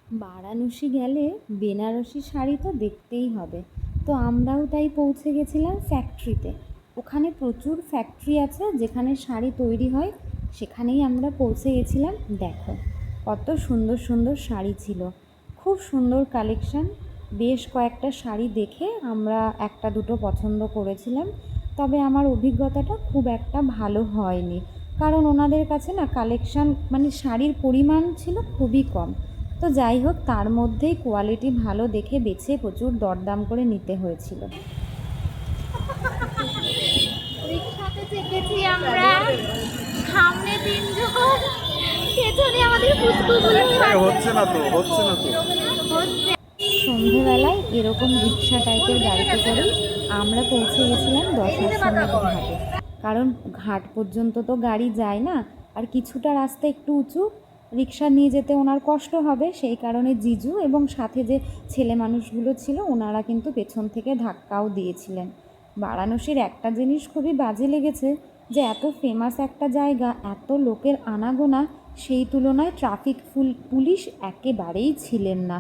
বারাণসী গেলে বেনারসি শাড়ি তো দেখতেই হবে। তো আমরাও তাই পৌঁছে গেছিলাম ফ্যাক্টরিতে। ওখানে প্রচুর ফ্যাক্টরি আছে যেখানে শাড়ি তৈরি হয়, সেখানেই আমরা পৌঁছে গেছিলাম। দেখো কত সুন্দর সুন্দর শাড়ি ছিল, খুব সুন্দর কালেকশান। বেশ কয়েকটা শাড়ি দেখে আমরা একটা দুটো পছন্দ করেছিলাম, তবে আমার অভিজ্ঞতাটা খুব একটা ভালো হয়নি, কারণ ওনাদের কাছে না কালেকশান মানে শাড়ির পরিমাণ ছিল খুবই কম। তো যাই হোক, তার মধ্যেই কোয়ালিটি ভালো দেখে বেছে প্রচুর দরদাম করে নিতে হয়েছিল। রিক্সাতে চেপেছি আমরা, সামনে তিনজন, পেছনে আমাদের পুচকুগুলো হচ্ছে না তো হচ্ছে। হচ্ছে। সন্ধেবেলায় এরকম রিক্সা টাইপের গাড়িতে করেই আমরা পৌঁছে গেছিলাম দশাশ্বমেধ ঘাটে। কারণ ঘাট পর্যন্ত তো গাড়ি যায় না, আর কিছুটা রাস্তা একটু উঁচু, রিক্সা নিয়ে যেতে ওনার কষ্ট হবে, সেই কারণে জিজু এবং সাথে যে ছেলে মানুষগুলো ছিল ওনারা কিন্তু পেছন থেকে ধাক্কাও দিয়েছিলেন। বারাণসীর একটা জিনিস খুবই বাজে লেগেছে, যে এত ফেমাস একটা জায়গা, এত লোকের আনাগোনা, সেই তুলনায় ট্রাফিক পুলিশ একেবারেই ছিলেন না।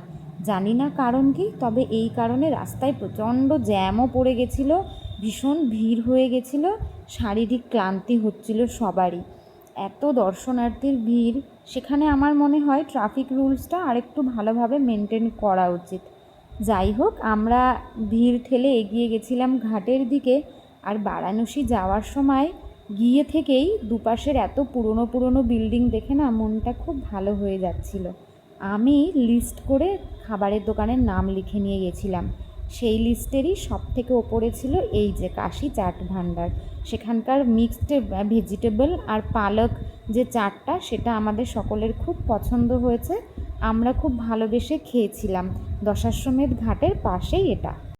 জানি না কারণ কি, তবে এই কারণে রাস্তায় প্রচণ্ড জ্যামও পড়ে গেছিলো, ভীষণ ভিড় হয়ে গেছিলো, শারীরিক ক্লান্তি হচ্ছিল সবারই। এত দর্শনার্থীর ভিড়, সেখানে আমার মনে হয় ট্রাফিক রুলসটা আরেকটু ভালোভাবে মেনটেন করা উচিত। যাই হোক, আমরা ভিড় ঠেলে এগিয়ে গেছিলাম ঘাটের দিকে। আর বারাণসী যাওয়ার সময় গিয়ে থেকেই দুপাশের এত পুরনো পুরনো বিল্ডিং দেখে না মনটা খুব ভালো হয়ে যাচ্ছিল। আমি লিস্ট করে খাবারের দোকানের নাম লিখে নিয়ে গেছিলাম। সেই লিস্টেরই সব থেকে ওপরে ছিল এই যে কাশি চাট ভাণ্ডার। সেখানকার মিক্সড ভেজিটেবল আর পালক যে চাটটা, সেটা আমাদের সকলের খুব পছন্দ হয়েছে। আমরা খুব ভালোবেসে খেয়েছিলাম। দশাশ্বমেধ ঘাটের পাশেই এটা।